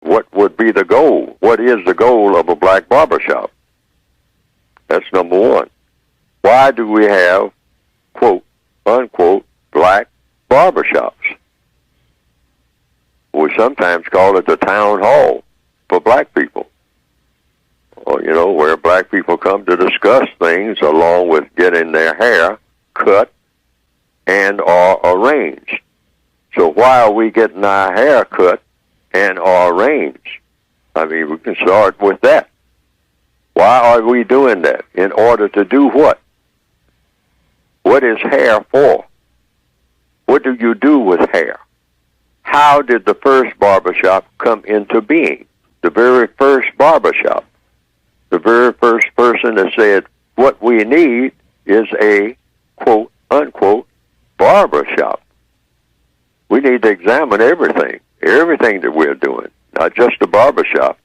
what would be the goal? What is the goal of a black barbershop? That's number one. Why do we have, quote, unquote, black barbershops? We sometimes call it the town hall for black people. Or, where black people come to discuss things along with getting their hair cut and or arranged. So why are we getting our hair cut and or arranged? I mean, we can start with that. Why are we doing that? In order to do what? What is hair for? What do you do with hair? How did the first barbershop come into being? The very first barbershop. The very first person that said, what we need is a, quote, unquote, barbershop. We need to examine everything that we're doing, not just the barbershop,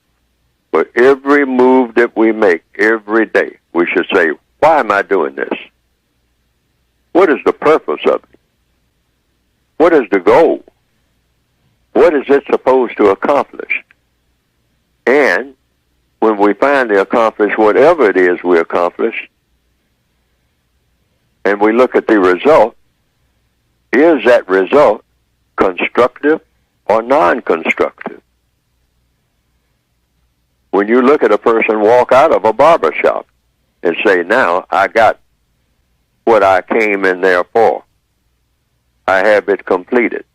but every move that we make every day. We should say, why am I doing this? What is the purpose of it? What is the goal? What is it supposed to accomplish? And when we finally accomplish whatever it is we accomplish, and we look at the result, is that result constructive or non-constructive? When you look at a person walk out of a barber shop and say, now I got what I came in there for. I have it completed.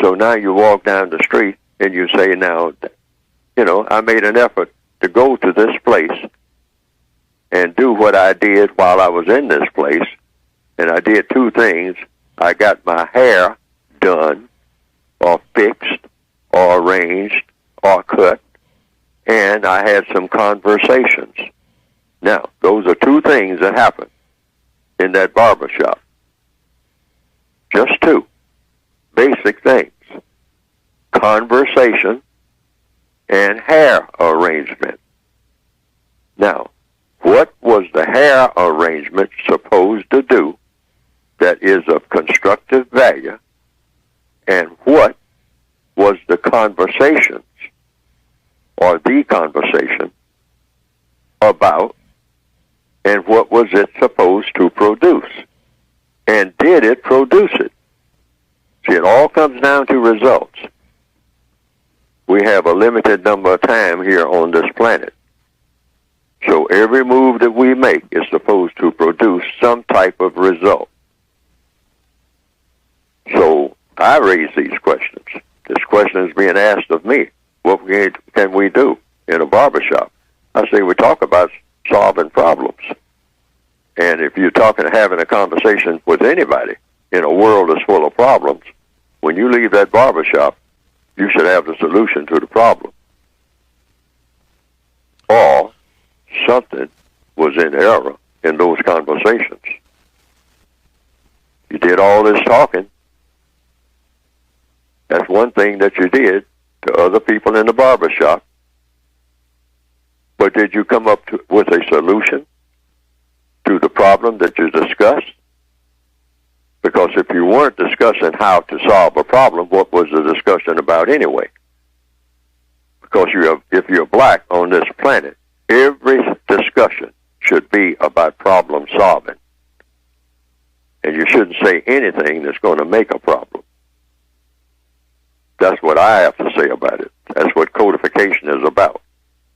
So now you walk down the street and you say, now, I made an effort to go to this place and do what I did while I was in this place. And I did two things. I got my hair done or fixed or arranged or cut, and I had some conversations. Now, those are two things that happened in that barbershop. Just two basic things: conversation and hair arrangement. Now, what was the hair arrangement supposed to do that is of constructive value, and what was the conversations or the conversation about, and what was it supposed to produce? And did it produce it? See, it all comes down to results. We have a limited number of time here on this planet. So every move that we make is supposed to produce some type of result. So I raise these questions. This question is being asked of me. What can we do in a barbershop? I say we talk about solving problems. And if you're having a conversation with anybody in a world that's full of problems, when you leave that barbershop, you should have the solution to the problem. Or something was in error in those conversations. You did all this talking. That's one thing that you did to other people in the barbershop. But did you come up with a solution to the problem that you discussed? Because if you weren't discussing how to solve a problem, what was the discussion about anyway? Because if you're black on this planet, every discussion should be about problem solving. And you shouldn't say anything that's going to make a problem. That's what I have to say about it. That's what codification is about.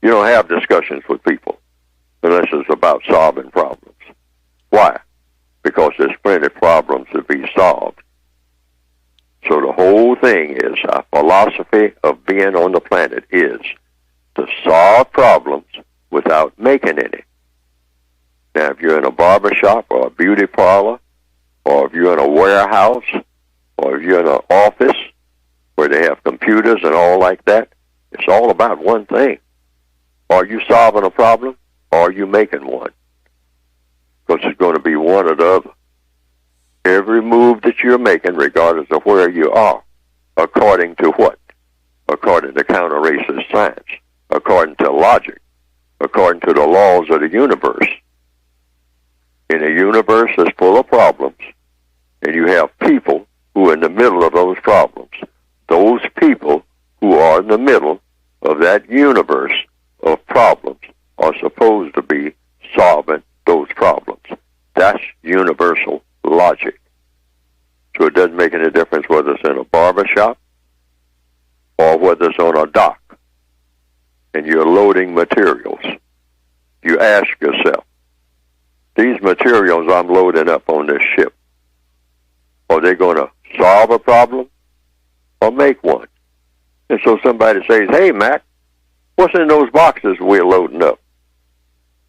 You don't have discussions with people unless it's about solving problems. Why? Because there's plenty of problems to be solved. So the whole thing is, our philosophy of being on the planet is to solve problems without making any. Now, if you're in a barbershop or a beauty parlor, or if you're in a warehouse, or if you're in an office where they have computers and all like that, it's all about one thing. Are you solving a problem, or are you making one? Because it's going to be one or the other. Every move that you're making, regardless of where you are, according to what? According to counter-racist science, according to logic, according to the laws of the universe. In a universe that's full of problems, and you have people who are in the middle of those problems. Those people who are in the middle of that universe of problems are supposed to be solving those problems. That's universal logic. So it doesn't make any difference whether it's in a barbershop or whether it's on a dock and you're loading materials. You ask yourself, these materials I'm loading up on this ship, are they going to solve a problem or make one? And so somebody says, hey, Mac, what's in those boxes we're loading up?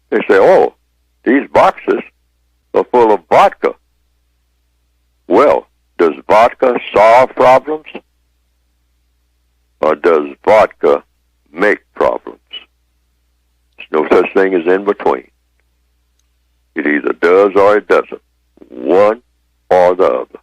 They say, oh, these boxes are full of vodka. Well, does vodka solve problems? Or does vodka make problems? There's no such thing as in between. It either does or it doesn't. One or the other.